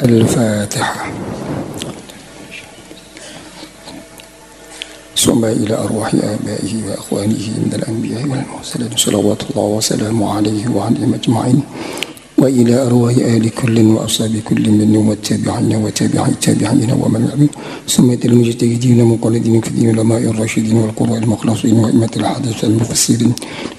الفاتحة. ثم إلى أرواح آبائه وأخوانه من الأنبياء والمرسلين صلوات الله وسلامه عليه وعليهم أجمعين، وإلى أرواح آل كل وأصحاب كل منهم والتابعين وتابعي التابعين ومن يعلم، ثم إلى المجتهدين المقلدين في الدين العلماء الراشدين والقراء المخلصين وأئمة الحديث المفسرين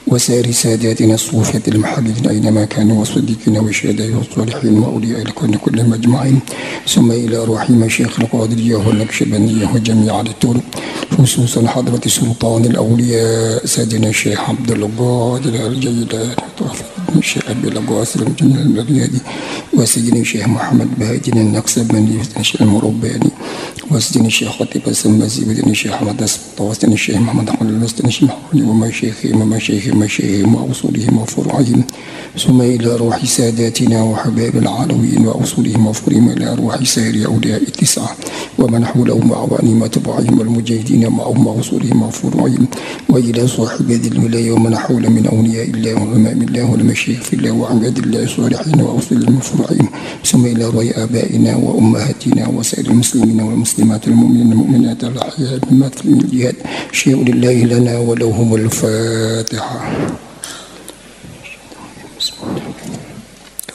وسائر ساداتنا الصوفية المحللين أينما كانوا والصديقين والشهداء والصالحين وأولياء الكون كلهم أجمعين، ثم إلى أرواح مشايخ القادرية والنقشبندية وجميع الطرق، خصوصا حضرة سلطان الأولياء سيدنا الشيخ عبد القادر الجيلاني الشيخ أبي القاسم الرياضي وسيدنا الشيخ محمد بهادي النقشبندي وسيدنا الشيخ المرباني وسيدنا الشيخ خطيب السمازي وسيدنا الشيخ أحمد السبطة وسيدنا الشيخ محمد أحمد وسيدنا الشيخ محمد ومشايخهم وأصولهم وفروعهم، ثم إلى أرواح ساداتنا وحباب العالمين وأصولهم وفروعهم، إلى أرواح سائر أولياء التسعة ومن حولهم وأعوانهم وتبعهم والمجاهدين معهم وأصولهم وفروعهم، وإلى صاحب ذي الولاية ومن حول من أولياء الله وعلماء الله والمشايخ الله وعباد الله الصالحين وأصولهم وفروعهم، ثم إلى أرواح آبائنا وأمهاتنا وسائر المسلمين والمسلمات المؤمنين والمؤمنات الأحياء مما في الجهاد، شيء لله لنا ولهم الفاتحة.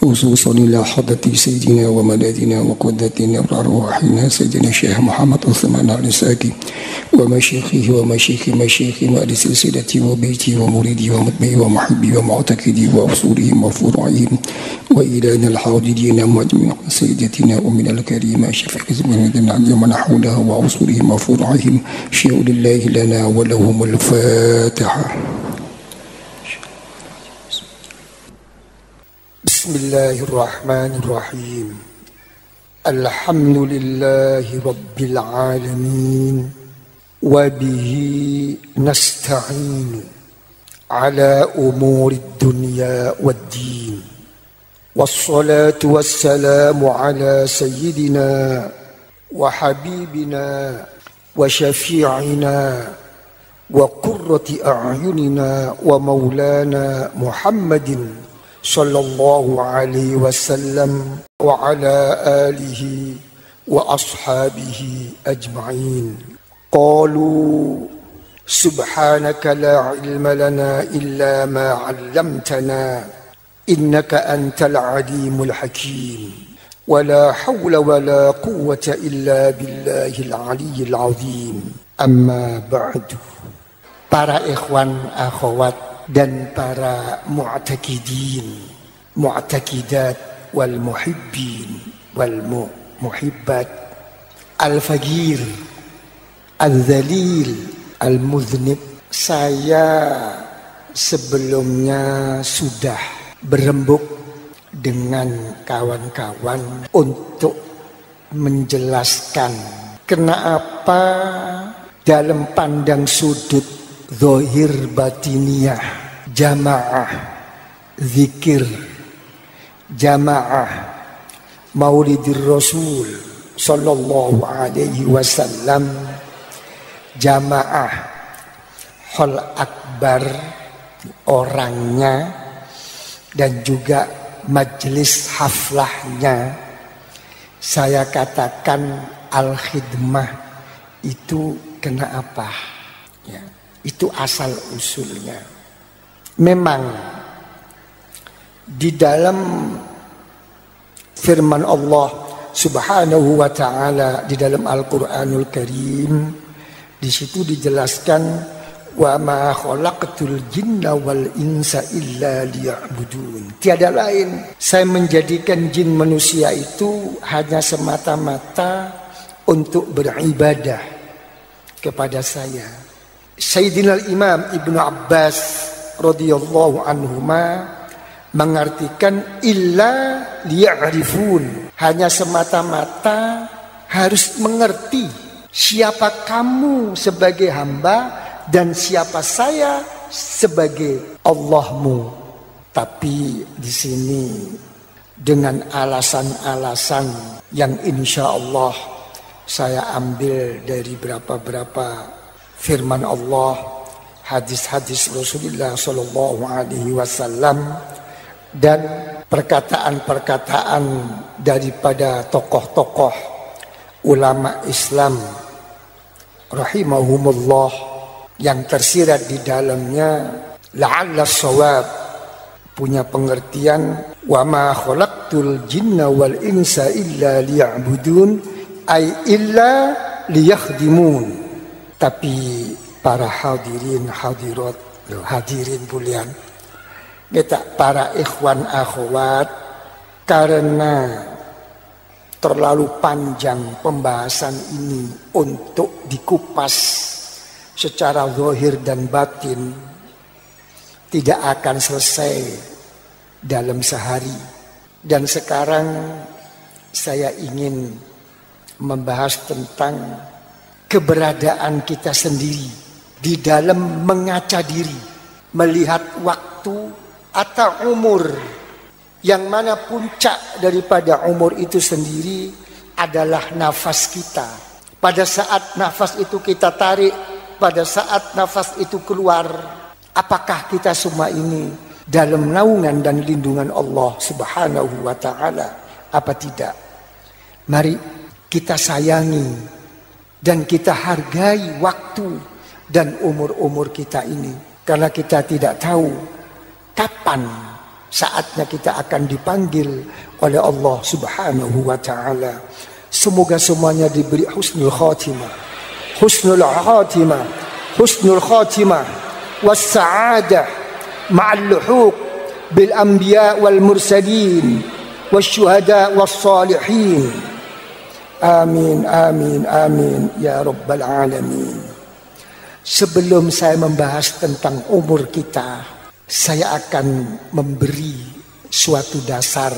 خصوصا إلى حضرة سيدنا وملاذنا وقدتنا وأرواحنا سيدنا الشيخ محمد عثمان الرساكي ومشيخه ومشيخ مشيخه وآل سلسلته وبيته ومريده ومتبعه ومحبه ومعتقده وأصولهم وفروعهم، وإلى الحاضرين مجمع سيدتنا أمنا الكريمة شفيق زماننا ومن حولها وأصولهم وفروعهم، شيء لله لنا ولهم الفاتحة. بسم الله الرحمن الرحيم. الحمد لله رب العالمين وبه نستعين على أمور الدنيا والدين، والصلاة والسلام على سيدنا وحبيبنا وشفيعنا وقرة أعيننا ومولانا محمد صلى الله عليه وسلم وعلى آله وأصحابه أجمعين. قالوا سبحانك لا علم لنا إلا ما علمتنا إنك أنت العليم الحكيم، ولا حول ولا قوة إلا بالله العلي العظيم. أما بعد. Para ikhwan akhwat dan para mu'takidin, mu'takidat wal muhibbin wal muhibbat, al-faqir, al-dhalil, al-mudhnib. Saya sebelumnya sudah berembuk dengan kawan-kawan untuk menjelaskan kenapa dalam pandang sudut zahir batiniyah jamaah zikir, jamaah maulidir rasul sallallahu alaihi wasallam, jamaah hal akbar orangnya dan juga majelis haflahnya, saya katakan al-khidmah itu kenapa? Ya, itu asal usulnya. Memang di dalam firman Allah Subhanahu wa taala di dalam Al-Qur'anul Karim, di situ dijelaskan wa ma khalaqtul jinna wal insa illa liya'budun. Tiada lain saya menjadikan jin manusia itu hanya semata-mata untuk beribadah kepada saya. Sayyidina Imam Ibnu Abbas radhiyallahu anhuma mengartikan illa liya'rifun, hanya semata-mata harus mengerti siapa kamu sebagai hamba dan siapa saya sebagai Allahmu. Tapi di sini dengan alasan-alasan yang insya Allah saya ambil dari berapa firman Allah, hadis-hadis Rasulullah Sallallahu Alaihi Wasallam, dan perkataan-perkataan daripada tokoh-tokoh ulama Islam rahimahumullah yang tersirat di dalamnya la'alla shawab punya pengertian wa ma khalaqtul jinna wal insa illa liya'budun ay illa liyakhdimun. Tapi para hadirin hadirat, hadirin bulian, kita para ikhwan akhwat, karena terlalu panjang pembahasan ini untuk dikupas secara zahir dan batin, tidak akan selesai dalam sehari. Dan sekarang saya ingin membahas tentang keberadaan kita sendiri di dalam mengaca diri, melihat waktu atau umur, yang mana puncak daripada umur itu sendiri adalah nafas kita. Pada saat nafas itu kita tarik, pada saat nafas itu keluar, apakah kita semua ini dalam naungan dan lindungan Allah Subhanahu wa ta'ala apa tidak? Mari kita sayangi dan kita hargai waktu dan umur-umur kita ini, karena kita tidak tahu kapan saatnya kita akan dipanggil oleh Allah Subhanahu wa ta'ala. Semoga semuanya diberi husnul khatimah, husnul khatimah, husnul khatimah wassa'adah ma'al luhuq bil anbiya wal mursalin wasyuhada was salihin. Amin amin amin ya rabbal alamin. Sebelum saya membahas tentang umur kita, saya akan memberi suatu dasar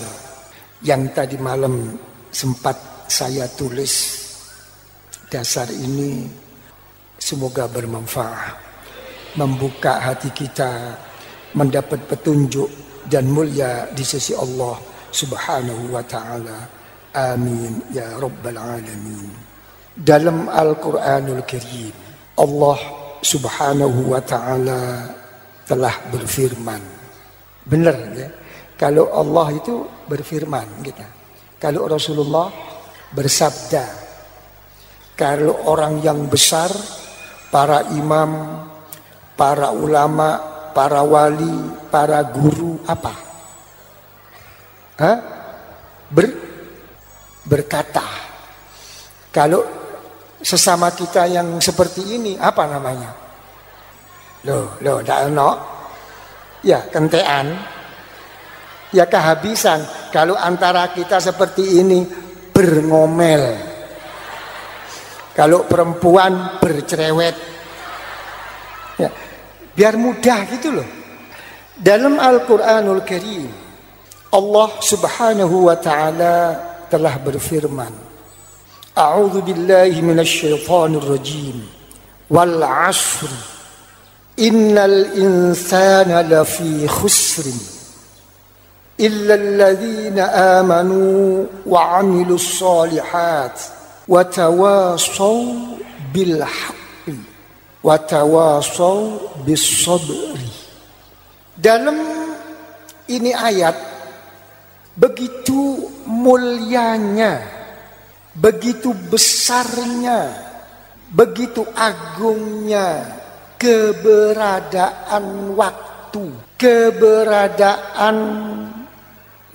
yang tadi malam sempat saya tulis. Dasar ini semoga bermanfaat, membuka hati kita, mendapat petunjuk dan mulia di sisi Allah Subhanahu wa ta'ala. Amin ya rabbal alamin. Dalam Al-Quranul Karim, Allah Subhanahu wa ta'ala telah berfirman. Benar ya? Kalau Allah itu berfirman gitu. Kalau Rasulullah bersabda. Kalau orang yang besar, para imam, para ulama, para wali, para guru apa? Berkata. Kalau sesama kita yang seperti ini apa namanya? Loh, dak ono. Ya, kentean. Ya, kehabisan. Kalau antara kita seperti ini berngomel. Kalau perempuan bercerewet. Ya, biar mudah gitu loh. Dalam Al-Quranul Karim, Allah Subhanahu wa ta'ala telah berfirman, A'udzu billahi minasyaitonir rajim. Wal 'ashri Innal insana lafi khusrin illa alladhina amanu wa 'amilus shalihat wa tawasaw bil haqqi wa tawasaw bis sabri. Dalam ini ayat begitu mulianya, begitu besarnya, begitu agungnya keberadaan waktu, keberadaan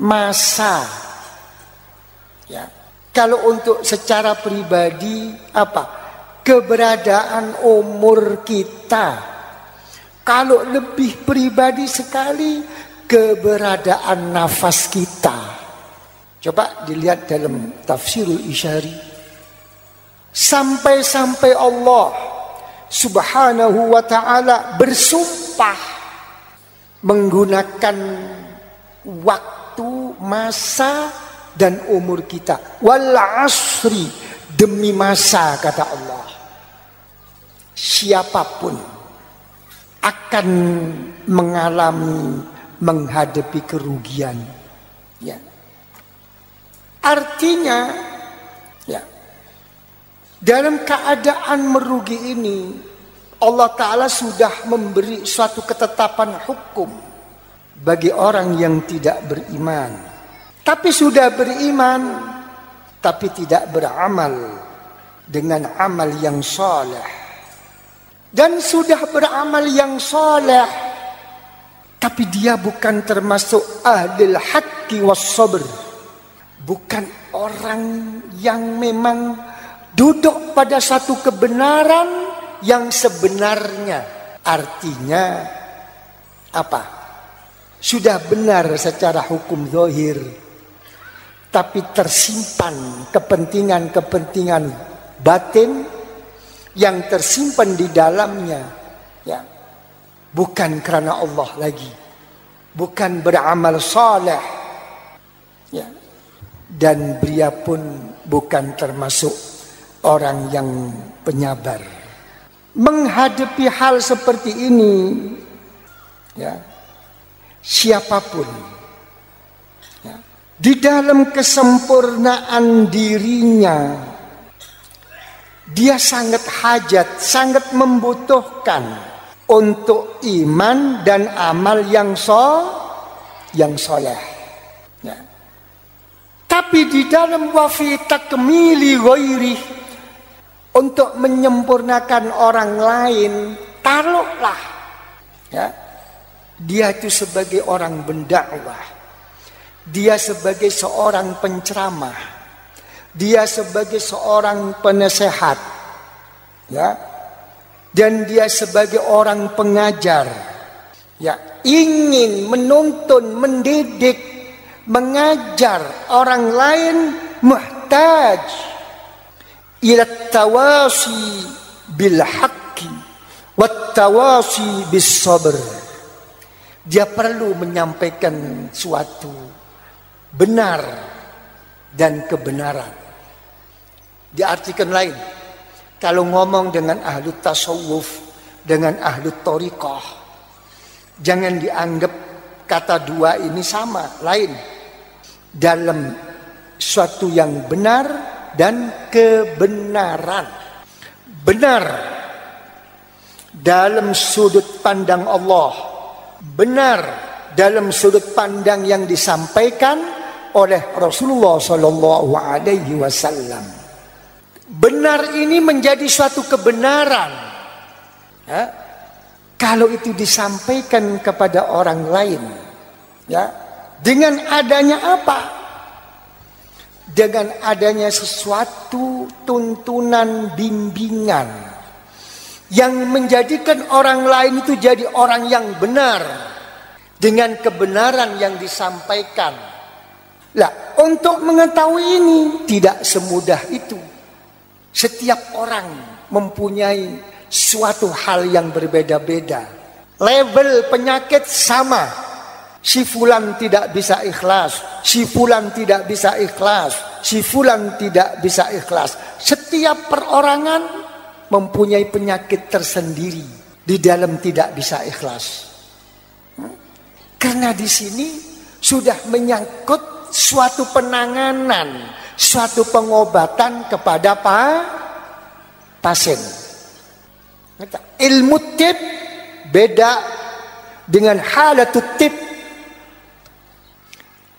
masa. Ya. Kalau untuk secara pribadi apa? Keberadaan umur kita. Kalau lebih pribadi sekali, keberadaan nafas kita. Coba dilihat dalam Tafsirul Isyari. Sampai-sampai Allah Subhanahu wa ta'ala bersumpah menggunakan waktu, masa, dan umur kita. Wal 'ashri, demi masa, kata Allah. Siapapun akan menghadapi kerugian. Ya. Artinya, ya, dalam keadaan merugi ini, Allah Ta'ala sudah memberi suatu ketetapan hukum bagi orang yang tidak beriman, tapi sudah beriman, tapi tidak beramal dengan amal yang saleh. Dan sudah beramal yang saleh, tapi dia bukan termasuk ahlul haqqi was sabr. Bukan orang yang memang duduk pada satu kebenaran yang sebenarnya. Artinya apa? Sudah benar secara hukum zahir, tapi tersimpan kepentingan-kepentingan batin yang tersimpan di dalamnya, ya. Bukan karena Allah lagi, bukan beramal saleh, ya. Dan dia pun bukan termasuk orang yang penyabar. Menghadapi hal seperti ini, ya, siapapun, ya, di dalam kesempurnaan dirinya, dia sangat hajat, sangat membutuhkan untuk iman dan amal yang soleh. Ya. Tapi di dalam wafi takmili ghairi, untuk menyempurnakan orang lain, taruhlah, ya, dia itu sebagai orang pendakwah, dia sebagai seorang penceramah, dia sebagai seorang penasehat, ya, dan dia sebagai orang pengajar, ya, ingin menuntun, mendidik, mengajar orang lain, muhtaj ila tawasi bil haqqi wat tawasi bis sabr. Dia perlu menyampaikan suatu benar dan kebenaran. Diartikan lain, kalau ngomong dengan ahlu tasawuf, dengan ahlu thariqah, jangan dianggap kata dua ini sama, lain. Dalam suatu yang benar dan kebenaran. Benar dalam sudut pandang Allah, benar dalam sudut pandang yang disampaikan oleh Rasulullah Sallallahu Alaihi Wasallam. Benar ini menjadi suatu kebenaran, ya, kalau itu disampaikan kepada orang lain, ya, dengan adanya apa? Dengan adanya sesuatu tuntunan bimbingan yang menjadikan orang lain itu jadi orang yang benar dengan kebenaran yang disampaikan. Lah, untuk mengetahui ini tidak semudah itu. Setiap orang mempunyai suatu hal yang berbeda-beda. Level penyakit sama. Si fulan tidak bisa ikhlas, si fulan tidak bisa ikhlas, si fulan tidak bisa ikhlas. Setiap perorangan mempunyai penyakit tersendiri di dalam tidak bisa ikhlas. Karena di sini sudah menyangkut suatu penanganan, suatu pengobatan kepada pasien. Ilmu tib beda dengan halatut tib.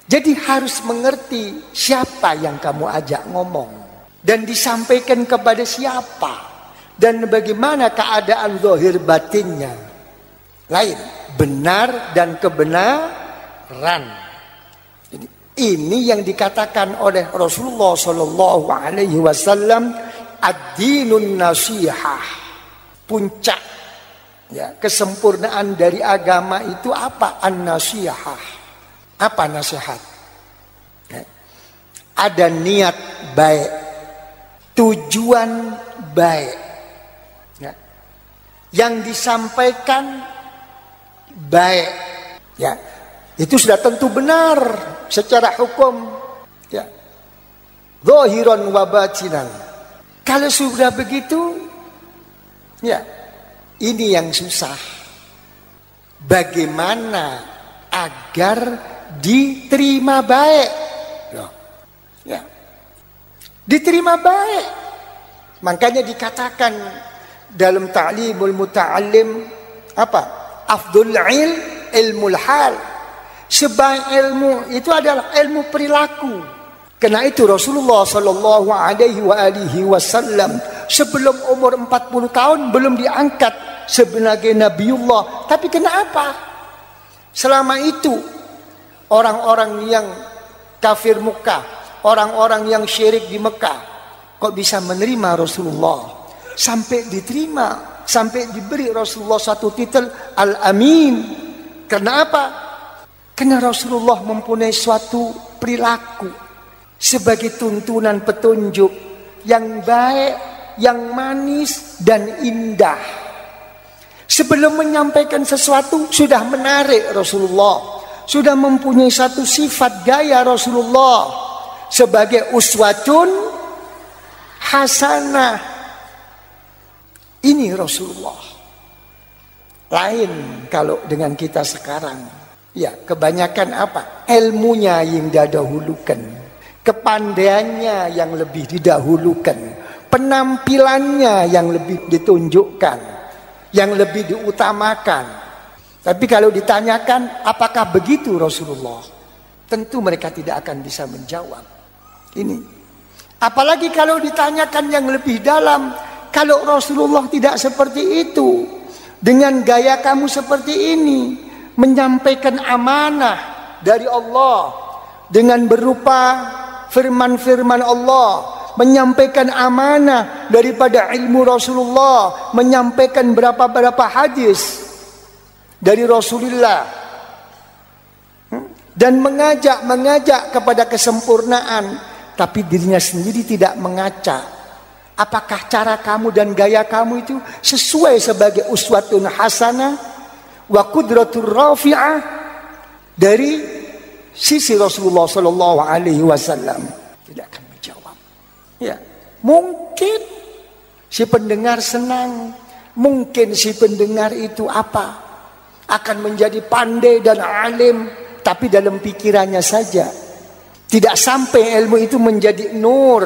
Jadi harus mengerti siapa yang kamu ajak ngomong dan disampaikan kepada siapa dan bagaimana keadaan zahir batinnya. Lain, benar dan kebenaran. Ini yang dikatakan oleh Rasulullah Sallallahu Alaihi Wasallam, ad-dinun nasihah. Puncak, ya, kesempurnaan dari agama itu apa? An-nasihah. Apa nasihat? Ya. Ada niat baik, tujuan baik, ya, yang disampaikan baik, ya, itu sudah tentu benar secara hukum, ya, zahiran wa batinan. Kalau sudah begitu, ya, ini yang susah. Bagaimana agar diterima baik? Loh, ya, diterima baik. Makanya dikatakan dalam ta'limul muta'allim apa? Afdhul ilmul hal. Sebaik ilmu itu adalah ilmu perilaku. Karena itu Rasulullah Shallallahu Alaihi Wasallam sebelum umur 40 tahun belum diangkat sebagai Nabiullah. Tapi kenapa? Selama itu orang-orang yang kafir Mekah, orang-orang yang syirik di Mekah, kok bisa menerima Rasulullah? Sampai diterima, sampai diberi Rasulullah satu titel Al-Amin. Kenapa? Karena Rasulullah mempunyai suatu perilaku sebagai tuntunan petunjuk yang baik, yang manis dan indah. Sebelum menyampaikan sesuatu sudah menarik Rasulullah, sudah mempunyai satu sifat gaya Rasulullah sebagai uswatun hasanah. Ini Rasulullah. Lain kalau dengan kita sekarang. Ya, kebanyakan apa? Ilmunya yang didahulukan, kepandaiannya yang lebih didahulukan, penampilannya yang lebih ditunjukkan, yang lebih diutamakan. Tapi kalau ditanyakan apakah begitu Rasulullah, tentu mereka tidak akan bisa menjawab. Ini. Apalagi kalau ditanyakan yang lebih dalam, kalau Rasulullah tidak seperti itu, dengan gaya kamu seperti ini, menyampaikan amanah dari Allah dengan berupa firman-firman Allah, menyampaikan amanah daripada ilmu Rasulullah, menyampaikan berapa hadis dari Rasulullah, dan mengajak kepada kesempurnaan, tapi dirinya sendiri tidak mengacak. Apakah cara kamu dan gaya kamu itu sesuai sebagai uswatun hasanah wa qudratur rafi'ah dari sisi Rasulullah Sallallahu Alaihi Wasallam? Tidak akan menjawab. Ya, mungkin si pendengar senang, mungkin si pendengar itu akan menjadi pandai dan alim, tapi dalam pikirannya saja. Tidak sampai ilmu itu menjadi nur,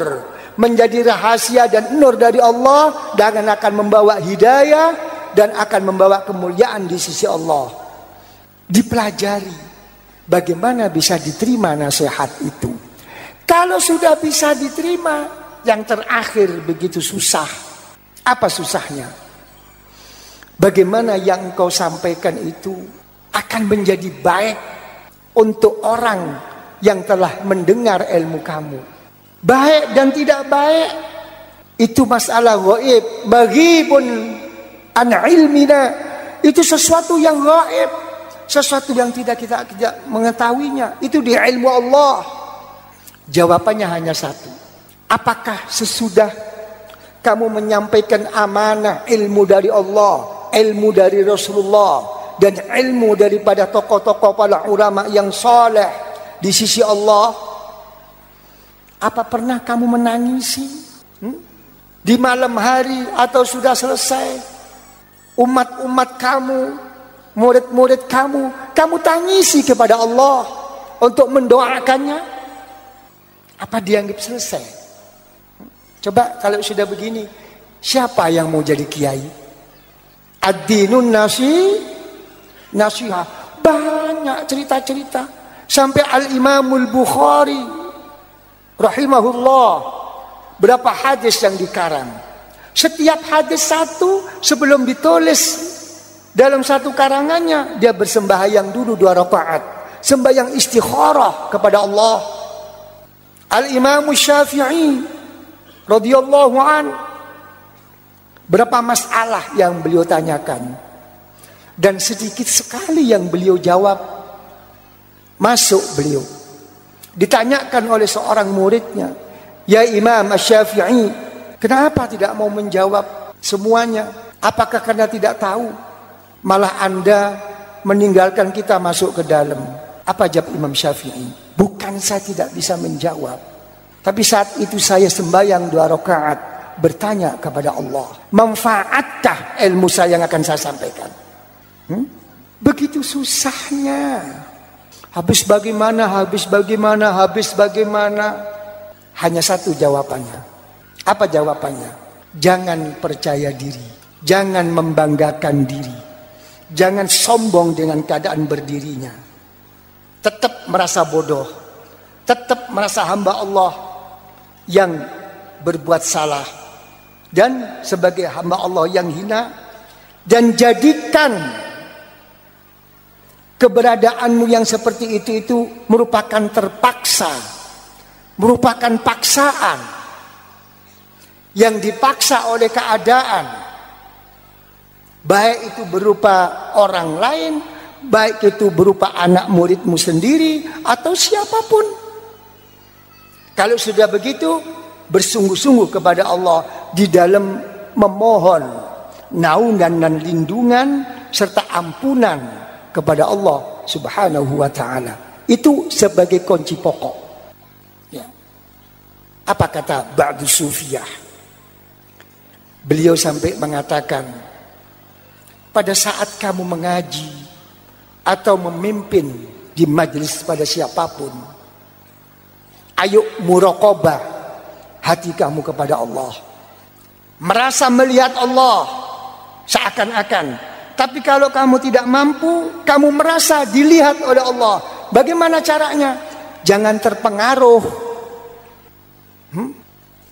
menjadi rahasia dan nur dari Allah, dan akan membawa hidayah dan akan membawa kemuliaan di sisi Allah. Dipelajari bagaimana bisa diterima nasihat itu. Kalau sudah bisa diterima, yang terakhir begitu susah. Apa susahnya? Bagaimana yang engkau sampaikan itu akan menjadi baik untuk orang yang telah mendengar ilmu kamu. Baik dan tidak baik itu masalah gaib. Baghibun an ilmina, itu sesuatu yang gaib, sesuatu yang tidak kita mengetahuinya. Itu di ilmu Allah. Jawabannya hanya satu. Apakah sesudah kamu menyampaikan amanah ilmu dari Allah, ilmu dari Rasulullah, dan ilmu daripada tokoh-tokoh para ulama yang saleh di sisi Allah, apa pernah kamu menangisi di malam hari atau sudah selesai? Umat-umat kamu, murid-murid kamu tangisi kepada Allah untuk mendoakannya? Apa dianggap selesai? Coba kalau sudah begini, siapa yang mau jadi kiai? Ad-dinun nasiha. Banyak cerita-cerita. Sampai Al-Imamul Bukhari rahimahullah, berapa hadis yang dikarang. Setiap hadis satu, sebelum ditulis dalam satu karangannya, dia bersembahyang dulu 2 rakaat, sembahyang istikharah kepada Allah. Al-Imam Syafi'i radhiyallahu an, berapa masalah yang beliau tanyakan, dan sedikit sekali yang beliau jawab. Masuk beliau, ditanyakan oleh seorang muridnya, "Ya Imam Syafi'i, kenapa tidak mau menjawab semuanya? Apakah karena tidak tahu? Malah Anda meninggalkan kita masuk ke dalam." Apa jawab Imam Syafi'i? "Bukan saya tidak bisa menjawab, tapi saat itu saya sembahyang 2 rakaat, bertanya kepada Allah, manfaatkah ilmu saya yang akan saya sampaikan?" Begitu susahnya. Habis bagaimana? Hanya satu jawabannya. Apa jawabannya? Jangan percaya diri, jangan membanggakan diri, jangan sombong dengan keadaan berdirinya. merasa bodoh, tetap merasa hamba Allah yang berbuat salah dan sebagai hamba Allah yang hina, dan jadikan keberadaanmu yang seperti itu merupakan terpaksa, merupakan paksaan yang dipaksa oleh keadaan, baik itu berupa orang lain, baik itu berupa anak muridmu sendiri atau siapapun. Kalau sudah begitu, bersungguh-sungguh kepada Allah di dalam memohon naungan dan lindungan serta ampunan kepada Allah Subhanahu wa ta'ala. Itu sebagai kunci pokok. Ya. Apa kata Ba'du Sufiyah? Beliau sampai mengatakan, pada saat kamu mengaji atau memimpin di majelis pada siapapun, ayo muraqabah hati kamu kepada Allah. Merasa melihat Allah seakan-akan. Tapi kalau kamu tidak mampu, kamu merasa dilihat oleh Allah. Bagaimana caranya? Jangan terpengaruh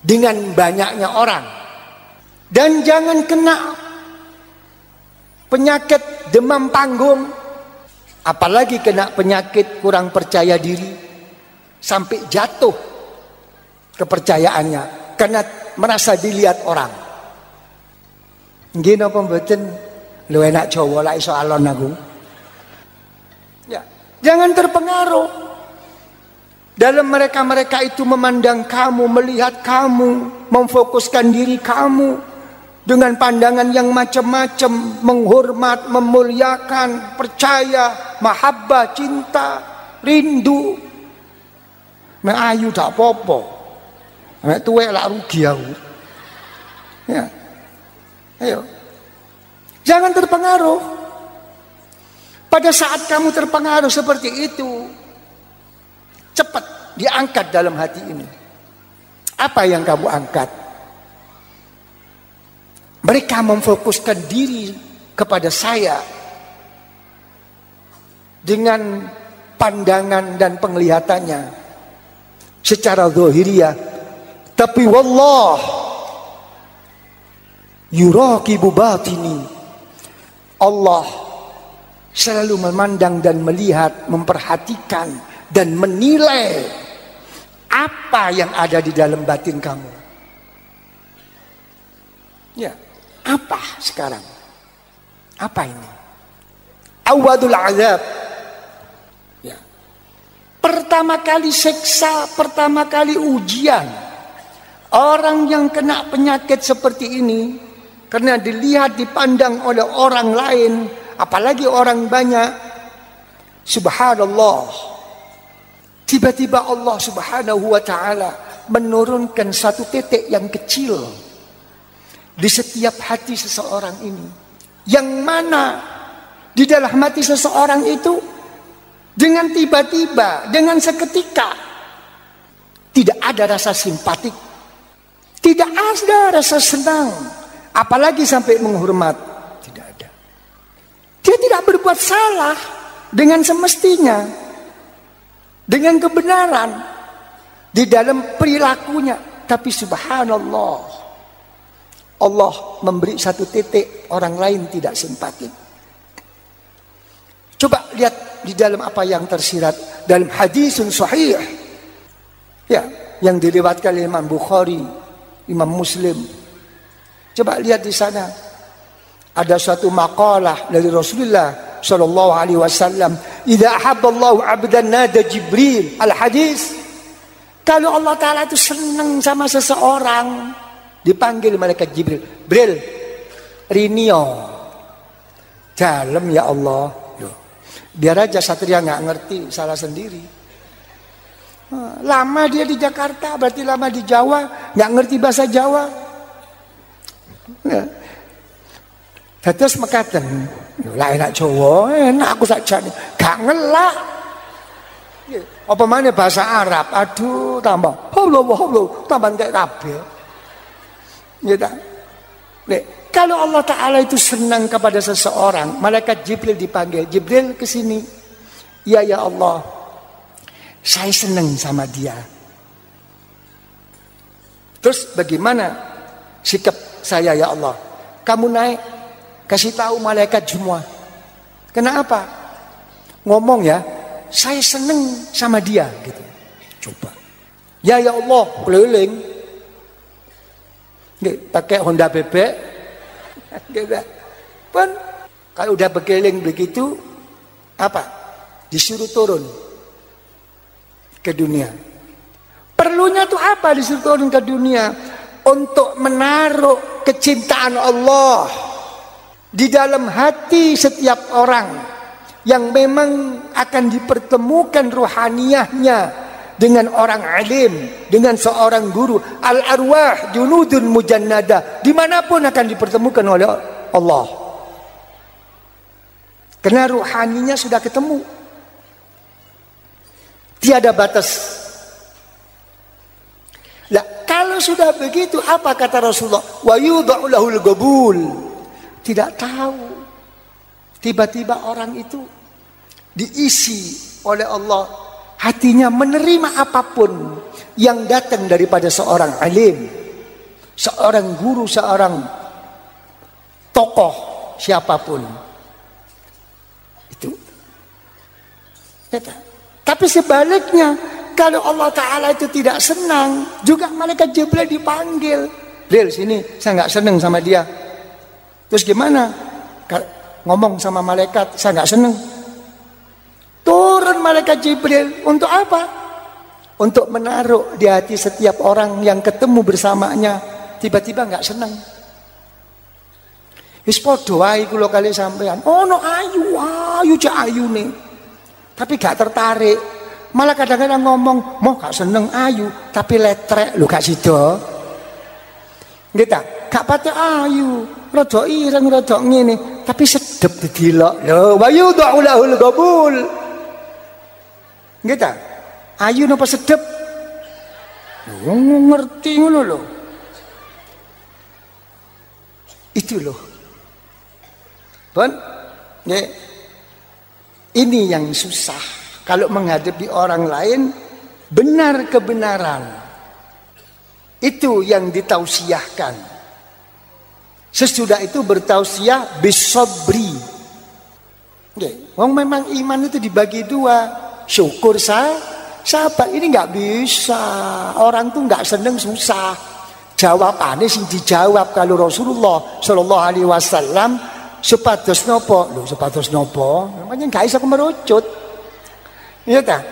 dengan banyaknya orang. Dan jangan kena penyakit demam panggung. Apalagi kena penyakit kurang percaya diri. Sampai jatuh kepercayaannya. Karena merasa dilihat orang. Nggih napa mboten? Lu enak Jawa lah iso alon aku. Ya, jangan terpengaruh. Dalam mereka-mereka itu memandang kamu, melihat kamu, memfokuskan diri kamu dengan pandangan yang macam-macam, menghormat, memuliakan, percaya, mahabbah, cinta, rindu. Nek ayu tak apa-apa. Nek tuwek lak rugi aku. Ya. Ayo. Jangan terpengaruh. Pada saat kamu terpengaruh seperti itu, cepat diangkat dalam hati ini. Apa yang kamu angkat? Mereka memfokuskan diri kepada saya dengan pandangan dan penglihatannya secara zahiriyah. Tapi wallah yuraqibu batini. Allah selalu memandang dan melihat, memperhatikan dan menilai apa yang ada di dalam batin kamu. Ya, apa sekarang? Apa ini? Awadul azab. Ya. Pertama kali siksa, pertama kali ujian. Orang yang kena penyakit seperti ini, karena dilihat, dipandang oleh orang lain, apalagi orang banyak, subhanallah, tiba-tiba Allah Subhanahu wa ta'ala menurunkan satu titik yang kecil di setiap hati seseorang ini, yang mana di dalam hati seseorang itu dengan tiba-tiba, dengan seketika, tidak ada rasa simpatik, tidak ada rasa senang, apalagi sampai menghormat. Tidak ada. Dia tidak berbuat salah dengan semestinya, dengan kebenaran di dalam perilakunya, tapi subhanallah, Allah memberi satu titik, orang lain tidak simpatik. Coba lihat di dalam apa yang tersirat dalam hadisun sahih, ya, yang diriwayatkan oleh Imam Bukhari, Imam Muslim. Coba lihat di sana ada suatu maqalah dari Rasulullah sallallahu alaihi wasallam, "Idza ahabballahu 'abdan nada Jibril." Al-hadis. Kalau Allah taala itu senang sama seseorang, dipanggil malaikat Jibril. "Bril, rinio." Dalam ya Allah. Loh, biar aja satria nggak ngerti, salah sendiri. Lama dia di Jakarta, berarti lama di Jawa, nggak ngerti bahasa Jawa. Terus mekaten, lah enak Jawa, enak aku saja, gak ngelak. Apa mana bahasa Arab? Aduh, tambah, tambah kayak kabel. Gitu. Kalau Allah Taala itu senang kepada seseorang, malaikat Jibril dipanggil, Jibril ke sini. Ya Allah, Saya senang sama dia. Terus bagaimana sikap saya ya Allah? Kamu naik, kasih tahu malaikat semua. Kenapa? Ngomong ya, saya senang sama dia gitu. Coba. Ya Allah, keliling. Nggih, pakai Honda bebek. Gitu. Pun kalau udah berkeliling begitu, apa? Disuruh turun ke dunia. Perlunya tuh apa disuruh turun ke dunia? Untuk menaruh kecintaan Allah di dalam hati setiap orang yang memang akan dipertemukan ruhaniyahnya dengan orang alim, dengan seorang guru. Al-arwah junudun mujannada, dimanapun akan dipertemukan oleh Allah, karena ruhaninya sudah ketemu, tiada batas. Lah, kalau sudah begitu, apa kata Rasulullah? Wa yudha'u lahul qabul. Tidak tahu, tiba-tiba orang itu diisi oleh Allah hatinya menerima apapun yang datang daripada seorang alim, seorang guru, seorang tokoh, siapapun itu. Tapi sebaliknya, kalau Allah Ta'ala itu tidak senang, juga malaikat Jibril dipanggil. Jibril, sini, saya nggak senang sama dia. Terus gimana? Ngomong sama malaikat, saya nggak senang. Turun malaikat Jibril, untuk apa? Untuk menaruh di hati setiap orang yang ketemu bersamanya, tiba-tiba nggak senang. Wis padha wae kula kali sampean. Oh no ayu cak ayu nih. Tapi gak tertarik. Malah kadang-kadang ngomong, mau gak seneng ayu, tapi letrek lu gak sida. Gitu, gak pate ayu, rada ireng, rada ngene, tapi sedep didelok. Lho, wa yudha'u lahul qabul. Gitu. Ayu napa sedep? Ngerti ngono lho. Itu loh. Pun, ini yang susah. Kalau menghadapi orang lain, benar kebenaran itu yang ditausiahkan. Sesudah itu bertausiah bisobri. Wong memang iman itu dibagi dua, syukur sahabat. Ini nggak bisa. Orang tuh nggak seneng susah. Jawabannya sing dijawab kalau Rasulullah Shallallahu Alaihi Wasallam supados nopo, lho supados nopo, namanya nggak bisa kemerucut. Iya tak?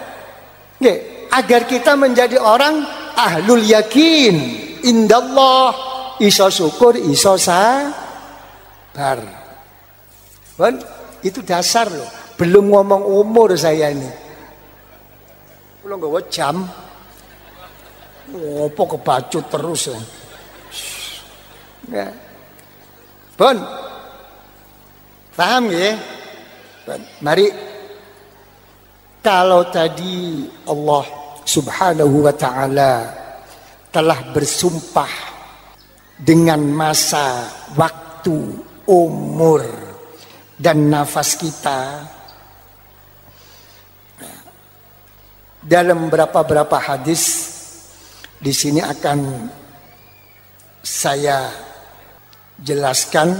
Agar kita menjadi orang ahlul yakin indallah, iso syukur, iso sabar. Bon, itu dasar loh. Belum ngomong umur saya ini. Kalau nggak jam, ngopo kebacut terus ya. Bon, paham ya? Bon, mari. Kalau tadi Allah Subhanahu wa ta'ala telah bersumpah dengan masa, waktu, umur, dan nafas kita, dalam berapa hadis di sini akan saya jelaskan.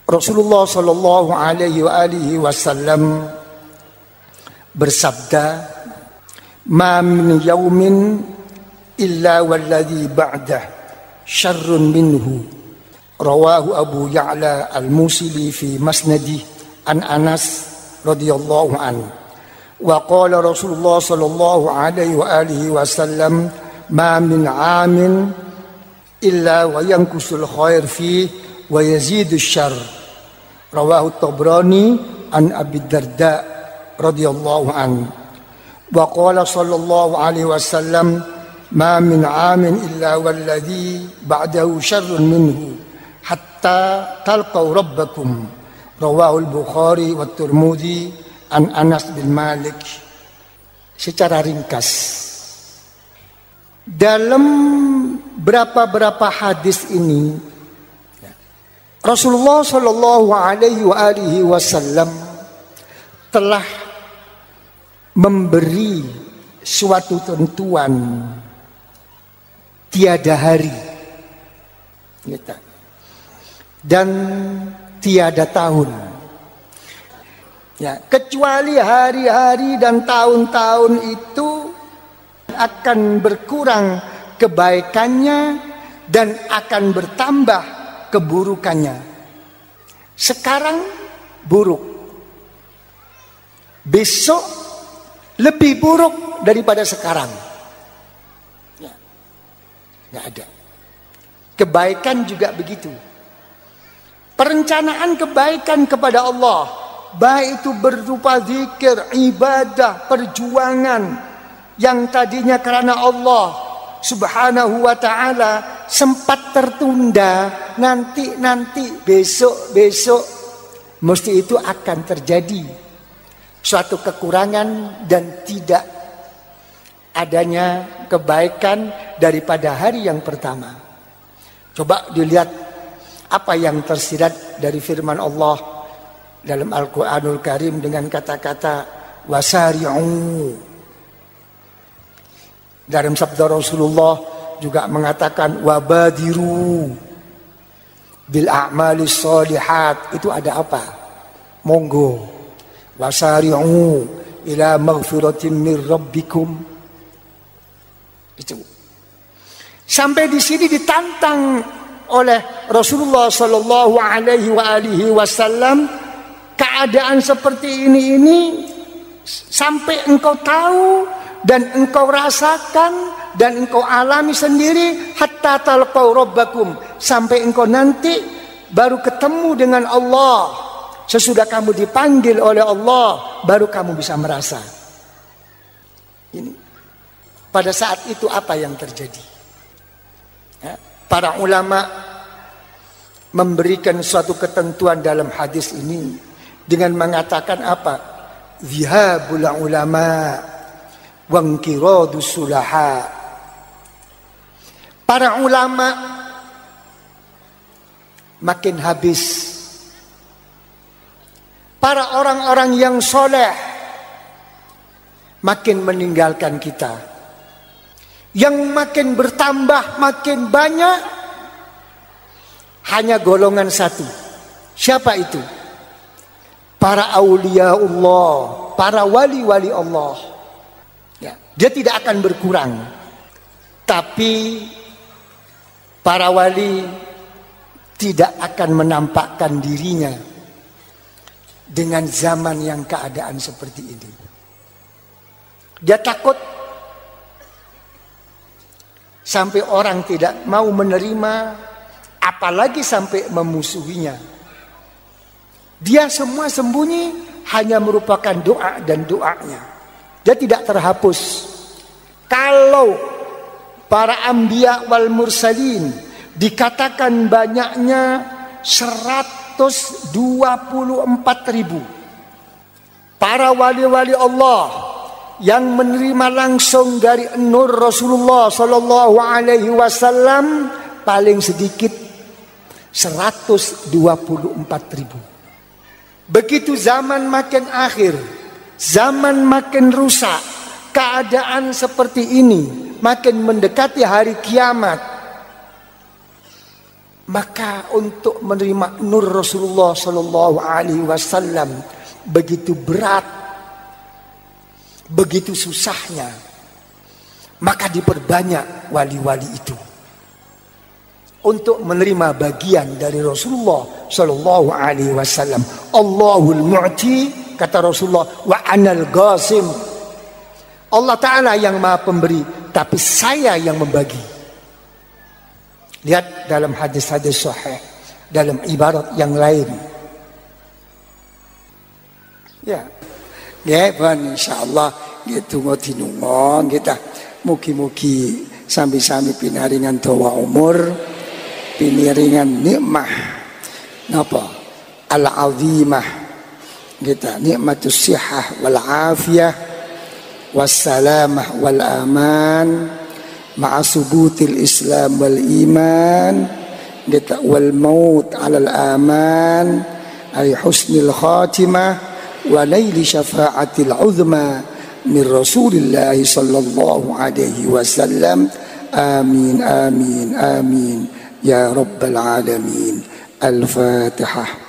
Rasulullah Shallallahu Alaihi Wasallam bersabda, "Ma min yaumin illa walladhi ba'dah syarrun minhu." Rawahu Abu Ya'la Al-Musili fi Masnadi an Anas radhiyallahu an. Wa qala Rasulullah sallallahu alaihi wasallam, "Ma min 'amin illa wa yankusul khair fi wa yazidu syarr." Rawahu Tabrani an Abi Darda radhiyallahu an. Wa qala sallallahu alaihi wasallam, "Ma min 'amin illa walladhi ba'dahu syarrun minhu hatta talqaw rabbakum." Rawahu al-Bukhari wa Tirmidzi an Anas bin Malik. Secara ringkas, dalam berapa hadis ini Rasulullah sallallahu alaihi wasallam telah memberi suatu tentuan, tiada hari gitu, dan tiada tahun. Ya, kecuali hari-hari dan tahun-tahun itu akan berkurang kebaikannya dan akan bertambah keburukannya. Sekarang buruk, besok lebih buruk daripada sekarang. Ya, nggak ada. Kebaikan juga begitu. Perencanaan kebaikan kepada Allah, baik itu berupa zikir, ibadah, perjuangan yang tadinya karena Allah Subhanahu wa ta'ala sempat tertunda, nanti besok mesti itu akan terjadi suatu kekurangan dan tidak adanya kebaikan daripada hari yang pertama. Coba dilihat apa yang tersirat dari firman Allah dalam Al-Quranul Karim dengan kata-kata wasari'u. Dalam sabda Rasulullah juga mengatakan wabadiru bil a'malis sholihat. Itu ada apa? Monggo. Wasari'u ila maghfiratin min rabbikum. Itu. Sampai di sini ditantang oleh Rasulullah sallallahu alaihi wasallam, keadaan seperti ini sampai engkau tahu dan engkau rasakan dan engkau alami sendiri hatta talqau rabbakum, sampai engkau nanti baru ketemu dengan Allah. Sesudah kamu dipanggil oleh Allah, baru kamu bisa merasa. Ini pada saat itu apa yang terjadi? Ya, para ulama memberikan suatu ketentuan dalam hadis ini dengan mengatakan apa? Zihabul ulama wangkiradus sulaha. Para ulama makin habis. Para orang-orang yang soleh makin meninggalkan kita. Yang makin bertambah, makin banyak hanya golongan satu. Siapa itu? Para aulia Allah, para wali-wali Allah. Ya, dia tidak akan berkurang. Tapi para wali tidak akan menampakkan dirinya dengan zaman yang keadaan seperti ini. Dia takut sampai orang tidak mau menerima, apalagi sampai memusuhinya. Dia semua sembunyi, hanya merupakan doa dan doanya. Dia tidak terhapus. Kalau para anbiya wal mursalin dikatakan banyaknya 124.000. Para wali-wali Allah yang menerima langsung dari nur Rasulullah sallallahu alaihi wasallam paling sedikit 124.000. Begitu zaman makin akhir, zaman makin rusak, keadaan seperti ini makin mendekati hari kiamat, maka untuk menerima nur Rasulullah sallallahu alaihi wasallam begitu berat, begitu susahnya, maka diperbanyak wali-wali itu untuk menerima bagian dari Rasulullah sallallahu alaihi wasallam. Allahul mu'ti, kata Rasulullah, wa anal qasim. Allah Ta'ala yang maha pemberi, tapi saya yang membagi. Lihat dalam hadis-hadis sahih, dalam ibarat yang lain. Ya, insyaallah gitu ngotinungon kita. Mugi-mugi sami-sami pinaringan dawa umur, pinaringan nikmah napa al-azimah kita, nikmatus sihah wal afiyah wassalamah wal aman ma'a subutil islam wal iman kita, wal maut alal aman ay husnil khatimah wa naili syafa'atil uzma min Rasulillah sallallahu alaihi wasallam. Amin amin amin ya rabbal alamin. Al-Fatihah.